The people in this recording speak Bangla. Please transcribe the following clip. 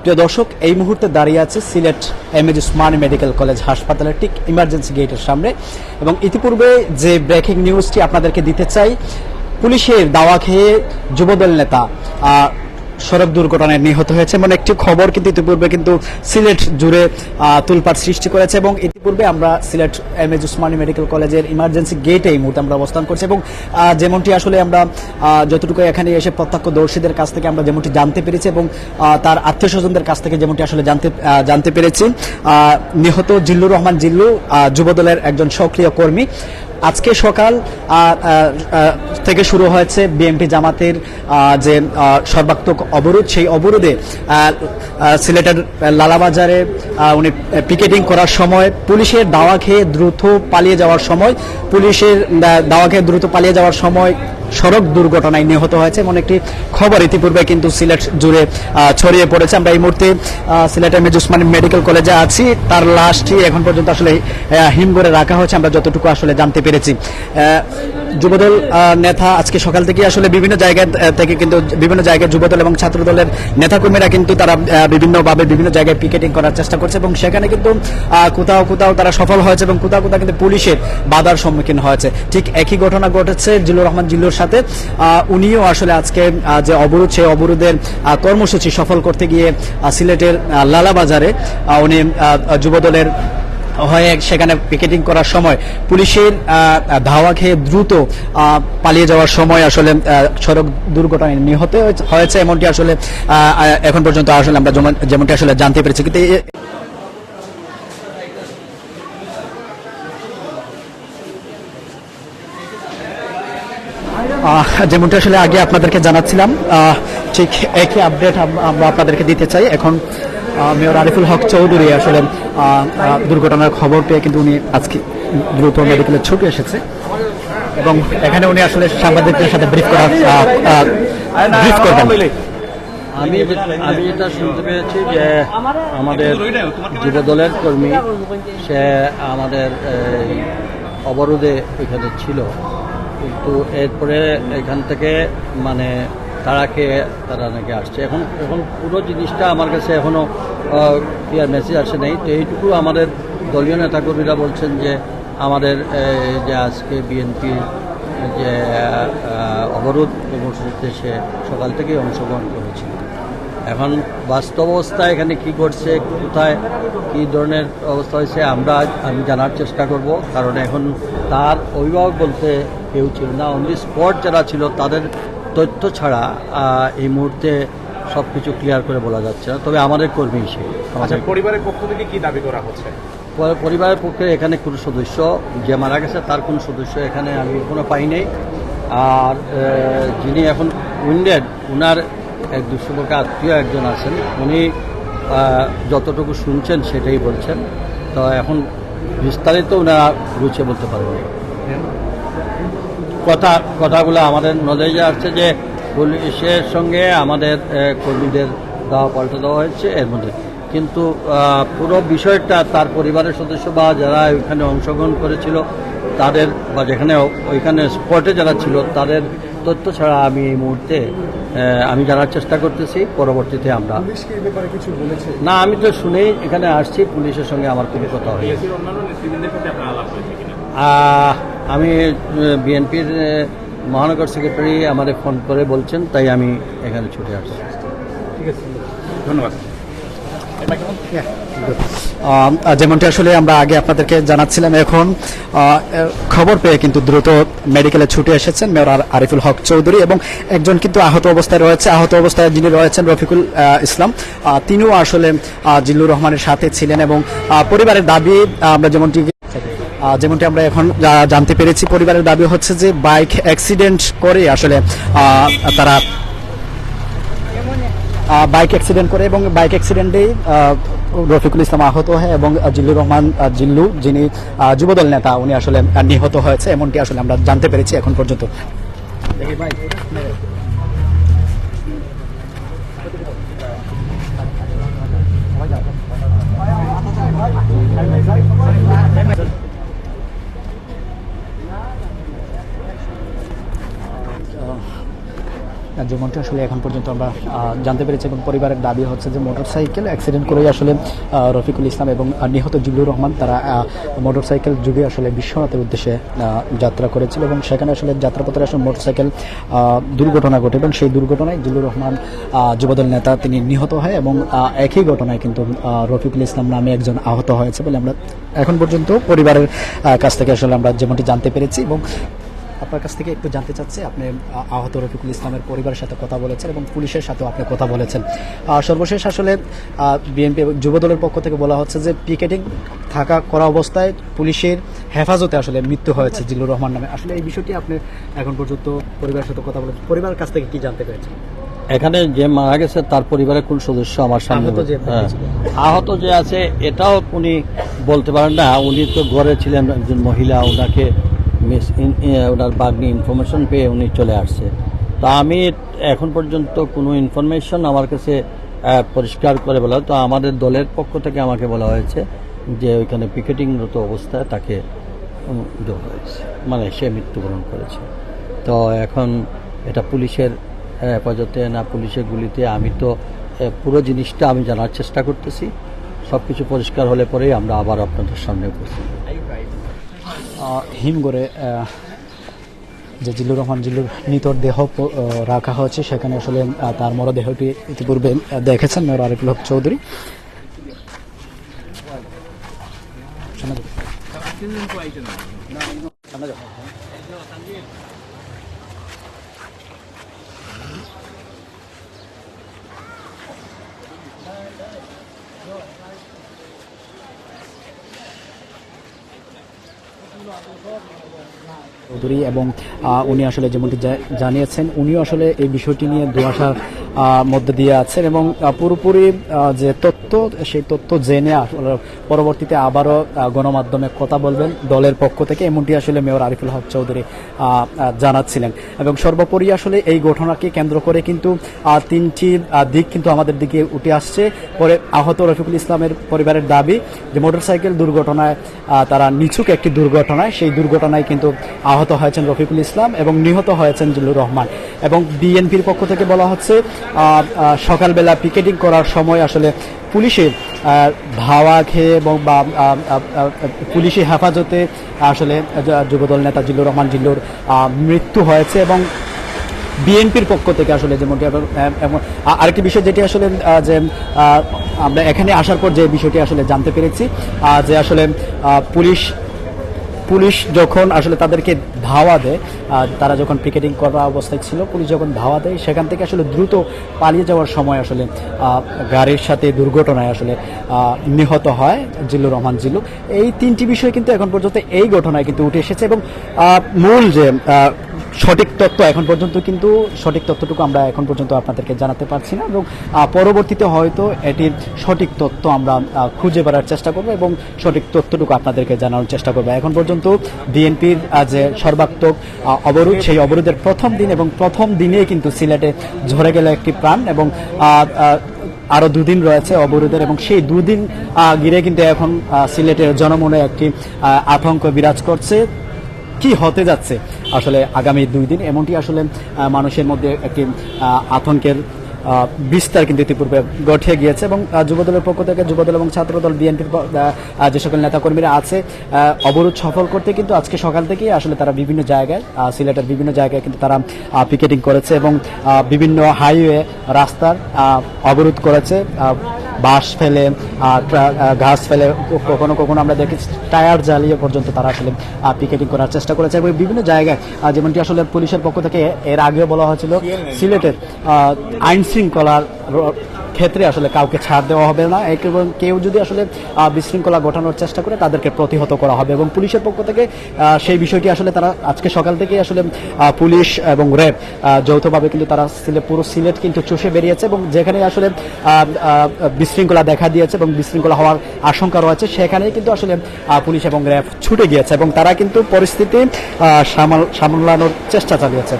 প্রিয় দর্শক, এই মুহূর্তে দাঁড়িয়ে আছে Sylhet MAG Osmani medical college হাসপাতালের ঠিক ইমার্জেন্সি গেটের সামনে এবং ইতিপূর্বে যে ব্রেকিং নিউজটি আপনাদেরকে দিতে চাই, পুলিশের দাওয়া খেয়ে যুবদল নেতা সড়ক দুর্ঘটনায় নিহত হয়েছে এমন একটি খবর কিন্তু ইতিপূর্বে কিন্তু সিলেট জুড়ে তুলপাড় সৃষ্টি করেছে। এবং ইতিপূর্বে আমরা সিলেট এমএজি ওসমানী মেডিকেল কলেজের ইমার্জেন্সি গেটে এই মুহূর্তে আমরা অবস্থান করছি এবং যেমনটি আসলে আমরা যতটুকু এখানে এসে প্রত্যক্ষদর্শীদের কাছ থেকে আমরা যেমনটি জানতে পেরেছি এবং তার আত্মীয় স্বজনদের কাছ থেকে যেমনটি আসলে জানতে পেরেছি, নিহত জিল্লুর রহমান জিল্লু যুবদলের একজন সক্রিয় কর্মী। আজকে সকাল থেকে শুরু হয়েছে বিএনপি জামাতের যে সর্বাত্মক অবরোধ, সেই অবরোধে সিলেটের লালাবাজারে উনি পিকেটিং করার সময় পুলিশের দাওয়া খেয়ে দ্রুত পালিয়ে যাওয়ার সময় সড়ক দুর্ঘটনায় নিহত হয়েছে এমন একটি খবর ইতিপূর্বে কিন্তু সিলেট জুড়ে ছড়িয়ে পড়েছে। আমরা এই মুহূর্তে সিলেট এমএজি ওসমানী মেডিকেল কলেজে আছি। তার লাশটি এখন পর্যন্ত আসলে হিমঘরে রাখা হয়েছে আমরা যতটুকু আসলে জানতে পেরেছি। যুবদল নেতা আজকে সকাল থেকে আসলে বিভিন্ন জায়গায় যুবদল এবং ছাত্রদলের নেতাকর্মীরা কিন্তু তারা বিভিন্নভাবে বিভিন্ন জায়গায় পিকেটিং করার চেষ্টা করছে এবং সেখানে কিন্তু কোথাও তারা সফল হয়েছে এবং কোথাও কিন্তু পুলিশের বাধার সম্মুখীন হয়েছে। ঠিক একই ঘটনা ঘটেছে জিল্লুর রহমান জিল্লুর সাথে। উনিও আসলে আজকে যে অবরোধ, সেই অবরোধের কর্মসূচি সফল করতে গিয়ে সিলেটের লালাবাজারে উনি যুবদলের হয়ে সেখানে পিকেটিং করার সময় পুলিশের ধাওয়া খেয়ে দ্রুত পালিয়ে যাওয়ার সময় আসলে সড়ক দুর্ঘটনায় নিহত হয়েছে এমনটি আসলে এখন পর্যন্ত আসলে আমরা যেমনটি আসলে জানতে পেরেছি। কিন্তু যেমনটি আসলে আগে আপনাদেরকে জানাচ্ছিলাম, ঠিক একই আপডেট আমরা আপনাদেরকে দিতে চাই। এখন মেয়র আরিফুল হক চৌধুরী আসলে দুর্ঘটনার খবর পেয়ে কিন্তু উনি আজকে দ্রুত মেডিকেলে ছুটে এসেছে এবং এখানে উনি আসলে সাংবাদিকদের সাথে ব্রিফ করবেন। আমি এটা শুনতে পেয়েছি যে আমাদের যুবদলের কর্মী সে আমাদের অবরোধে এখানে ছিল, কিন্তু এরপরে এখান থেকে মানে তারা নাকি আসছে। এখন পুরো জিনিসটা আমার কাছে এখনও ক্লিয়ার মেসেজ আসে নেই। তো এইটুকু আমাদের দলীয় নেতাকর্মীরা বলছেন যে আমাদের যে আজকে বিএনপির যে অবরোধ কর্মসূচিতে সে সকাল থেকেই অংশগ্রহণ করেছিল। এখন বাস্তব অবস্থায় এখানে কি ঘটছে, কোথায় কী ধরনের অবস্থা হয়েছে আমি জানার চেষ্টা করব, কারণ এখন তার অভিভাবক বলতে কেউ ছিল না। অন দি স্পট যারা ছিল তাদের তথ্য ছাড়া এই মুহূর্তে সব কিছু ক্লিয়ার করে বলা যাচ্ছে না। তবে আমাদের কর্মী হিসেবে পরিবারের পক্ষ থেকে কি দাবি করা হচ্ছে? পরিবারের পক্ষে এখানে কোনো সদস্য যে মারা গেছে তার কোনো সদস্য এখানে আমি কোনো পাই নাই। আর যিনি এখন উইন্ডেড, উনার এক দুঃসম্পর্কে আত্মীয় একজন আছেন, উনি যতটুকু শুনছেন সেটাই বলছেন। তো এখন বিস্তারিত ওনারা গুছিয়ে বলতে পারবেন। কথাগুলো আমাদের নলেজে আসছে যে পুলিশের সঙ্গে আমাদের কর্মীদের পাল্টে দেওয়া হয়েছে এর মধ্যে, কিন্তু পুরো বিষয়টা তার পরিবারের সদস্য বা যারা ওইখানে অংশগ্রহণ করেছিল তাদের বা ওইখানে স্পটে যারা ছিল তাদের তথ্য ছাড়া আমি এই মুহূর্তে আমি জানার চেষ্টা করতেছি। পরবর্তীতে আমরা না, আমি তো শুনেই এখানে আসছি, পুলিশের সঙ্গে আমার কোনো কথা হয়নি। আমি বিএনপির মহানগর সেক্রেটারি আমাদের ফোন করে বলছেন, তাই আমি এখানে ছুটে আসছি। ঠিক আছে, ধন্যবাদ। যেমনটি আসলে আমরা আগে আপনাদেরকে জানাচ্ছিলাম, এখন খবর পেয়ে কিন্তু দ্রুত মেডিকেলে ছুটে এসেছেন মেয়র আরিফুল হক চৌধুরী এবং একজন কিন্তু আহত অবস্থায় যিনি রয়েছেন রফিকুল ইসলাম, তিনিও আসলে জিল্লুর রহমানের সাথে ছিলেন এবং পরিবারের দাবি আমরা যেমনটি আমরা এখন জানতে পেরেছি, পরিবারের দাবি হচ্ছে যে বাইক অ্যাক্সিডেন্ট করে আসলে তারা বাইক অ্যাক্সিডেন্টেই রফিকুল ইসলাম আহত হয় এবং জিল্লুর রহমান জিল্লু যিনি যুবদল নেতা উনি আসলে নিহত হয়েছে এমনটি আসলে আমরা জানতে পেরেছি এখন পর্যন্ত। যেমনটি আসলে এখন পর্যন্ত আমরা জানতে পেরেছি এবং পরিবারের দাবি হচ্ছে যে মোটরসাইকেল অ্যাক্সিডেন্ট করেই আসলে রফিকুল ইসলাম এবং নিহত জিল্লুর রহমান তারা মোটরসাইকেল যুগে আসলে বিশ্বনাথের উদ্দেশ্যে যাত্রা করেছিল এবং সেখানে আসলে যাত্রাপথে আসলে মোটরসাইকেল দুর্ঘটনা ঘটে এবং সেই দুর্ঘটনায় জিল্লুর রহমান যুবদল নেতা তিনি নিহত হয় এবং একই ঘটনায় কিন্তু রফিকুল ইসলাম নামে একজন আহত হয়েছে বলে আমরা এখন পর্যন্ত পরিবারের কাছ থেকে আসলে আমরা যেমনটি জানতে পেরেছি। এবং আপনার কাছ থেকে একটু জানতে চাচ্ছি, আপনি আহত রফিকুল ইসলামের পরিবারের সাথে কথা বলেছেন এবং পুলিশের সাথেও আপনি কথা বলেছেন। সর্বশেষ আসলে বিএনপি যুবদলের পক্ষ থেকে বলা হচ্ছে যে পিকেটিং করা অবস্থায় পুলিশের হেফাজতে আসলে মৃত্যু হয়েছে জিল্লুর রহমান নামে। আসলে এই বিষয়টি আপনি এখন পর্যন্ত পরিবারের সাথে কথা বলেছেন, পরিবারের কাছ থেকে কি জানতে পেরেছেন? এখানে যে মারা গেছে তার পরিবারের কোন সদস্য আমার সামনে আহত যে আছে এটাও উনি বলতে পারেন না। উনি তো ঘরে ছিলেন, একজন মহিলা, ওনাকে ওনার বাগ্নি ইনফরমেশন পেয়ে উনি চলে আসছে। তা আমি এখন পর্যন্ত কোনো ইনফরমেশন আমার কাছে পরিষ্কার করে বলা, তো আমাদের দলের পক্ষ থেকে আমাকে বলা হয়েছে যে ওইখানে পিকেটিংরত অবস্থায় তাকে দেওয়া হয়েছে, মানে সে মৃত্যুবরণ করেছে। তো এখন এটা পুলিশের হেফাজতে না পুলিশের গুলিতে, আমি তো পুরো জিনিসটা আমি জানার চেষ্টা করতেছি। সব কিছু পরিষ্কার হলে পরেই আমরা আবার আপনাদের সামনে উপস্থিত। হিমগড়ে যে জিল্লুর রহমান জিল্লুর নিতর দেহ রাখা হয়েছে, সেখানে আসলে তার মরদেহটি ইতিপূর্বে দেখেছেন মেয়র আরিফুল হক চৌধুরী। চৌধুরী এবং উনি আসলে যেমনটি জানিয়েছেন, উনিও আসলে এই বিষয়টি নিয়ে দুয়াশার মধ্যে দিয়ে আছেন এবং পুরোপুরি যে তথ্য সেই তথ্য জেনে পরবর্তীতে আবারও গণমাধ্যমে কথা বলবেন দলের পক্ষ থেকে, এমনটি আসলে মেয়র আরিফুল হক চৌধুরী জানাচ্ছিলেন। এবং সর্বোপরি আসলে এই ঘটনাকে কেন্দ্র করে কিন্তু তিনটি দিক কিন্তু আমাদের দিকে উঠে আসছে। পরে আহত রফিকুল ইসলামের পরিবারের দাবি যে মোটরসাইকেল দুর্ঘটনায় তারা নিছক একটি দুর্ঘটনায়, সেই দুর্ঘটনায় কিন্তু আহত হয়েছেন রফিকুল ইসলাম এবং নিহত হয়েছেন জিল্লুর রহমান। এবং বিএনপির পক্ষ থেকে বলা হচ্ছে সকালবেলা পিকেটিং করার সময় আসলে পুলিশের ধাওয়া খেয়ে এবং বা পুলিশি হেফাজতে আসলে যুবদল নেতা জিল্লুর রহমান জিল্লুর মৃত্যু হয়েছে। এবং বিএনপির পক্ষ থেকে আসলে যেমনটি আরেকটি বিষয় যেটি আসলে যে আমরা এখানে আসার পর যে বিষয়টি আসলে জানতে পেরেছি যে আসলে পুলিশ যখন আসলে তাদেরকে ধাওয়া দেয়, তারা যখন পিকেটিং করা অবস্থায় ছিল, পুলিশ যখন ধাওয়া দেয় সেখান থেকে আসলে দ্রুত পালিয়ে যাওয়ার সময় আসলে গাড়ির সাথে দুর্ঘটনায় আসলে নিহত হয় জিল্লুর রহমান জিল্লু। এই তিনটি বিষয় কিন্তু এখন পর্যন্ত এই ঘটনায় কিন্তু উঠে এসেছে এবং মূল যে সঠিক তথ্য এখন পর্যন্ত কিন্তু সঠিক তথ্যটুকু আমরা এখন পর্যন্ত আপনাদেরকে জানাতে পারছি না এবং পরবর্তীতে হয়তো এটির সঠিক তথ্য আমরা খুঁজে বেড়ার চেষ্টা করব এবং সঠিক তথ্যটুকু আপনাদেরকে জানানোর চেষ্টা করব। এখন পর্যন্ত বিএনপির যে সর্বাত্মক অবরোধ, সেই অবরোধের প্রথম দিন এবং প্রথম দিনে কিন্তু সিলেটে ঝরে গেল একটি প্রাণ এবং আরো দুদিন রয়েছে অবরোধের এবং সেই দুদিন ঘিরে কিন্তু এখন সিলেটের জনমনে একটি আতঙ্ক বিরাজ করছে। কি হতে যাচ্ছে আসলে আগামী 2 দিন, এমনটি আসলে মানুষের মধ্যে একটি আতঙ্কের বিস্তার কিন্তু ইতিপূর্বে ঘটে গিয়েছে। এবং যুবদলের পক্ষ থেকে যুবদল এবং ছাত্রদল বিএনপির যে সকল নেতাকর্মীরা আছে অবরোধ সফল করতে কিন্তু আজকে সকাল থেকেই আসলে তারা বিভিন্ন জায়গায় সিলেটের বিভিন্ন জায়গায় কিন্তু তারা পিকেটিং করেছে এবং বিভিন্ন হাইওয়ে রাস্তার অবরোধ করেছে, বাঁশ ফেলে ঘাস ফেলে, কখনো কখনো আমরা দেখেছি টায়ার জ্বালিয়ে পর্যন্ত তারা আসলে পিকেটিং করার চেষ্টা করেছে। এবং বিভিন্ন জায়গায় যেমনটি আসলে পুলিশের পক্ষ থেকে এর আগেও বলা হয়েছিল সিলেটের আইন শৃঙ্খলার ক্ষেত্রে আসলে কাউকে ছাড় দেওয়া হবে না এবং কেউ যদি আসলে বিশৃঙ্খলা ঘটানোর চেষ্টা করে তাদেরকে প্রতিহত করা হবে। এবং পুলিশের পক্ষ থেকে সেই বিষয়টি আসলে তারা আজকে সকাল থেকে আসলে পুলিশ এবং র্যাব যৌথভাবে কিন্তু তারা পুরো সিলেট কিন্তু চষে বেরিয়েছে এবং যেখানে আসলে বিশৃঙ্খলা দেখা দিয়েছে এবং বিশৃঙ্খলা হওয়ার আশঙ্কা রয়েছে সেখানেই কিন্তু আসলে পুলিশ এবং র্যাব ছুটে গিয়েছে এবং তারা কিন্তু পরিস্থিতি সামলানোর চেষ্টা চালিয়েছে।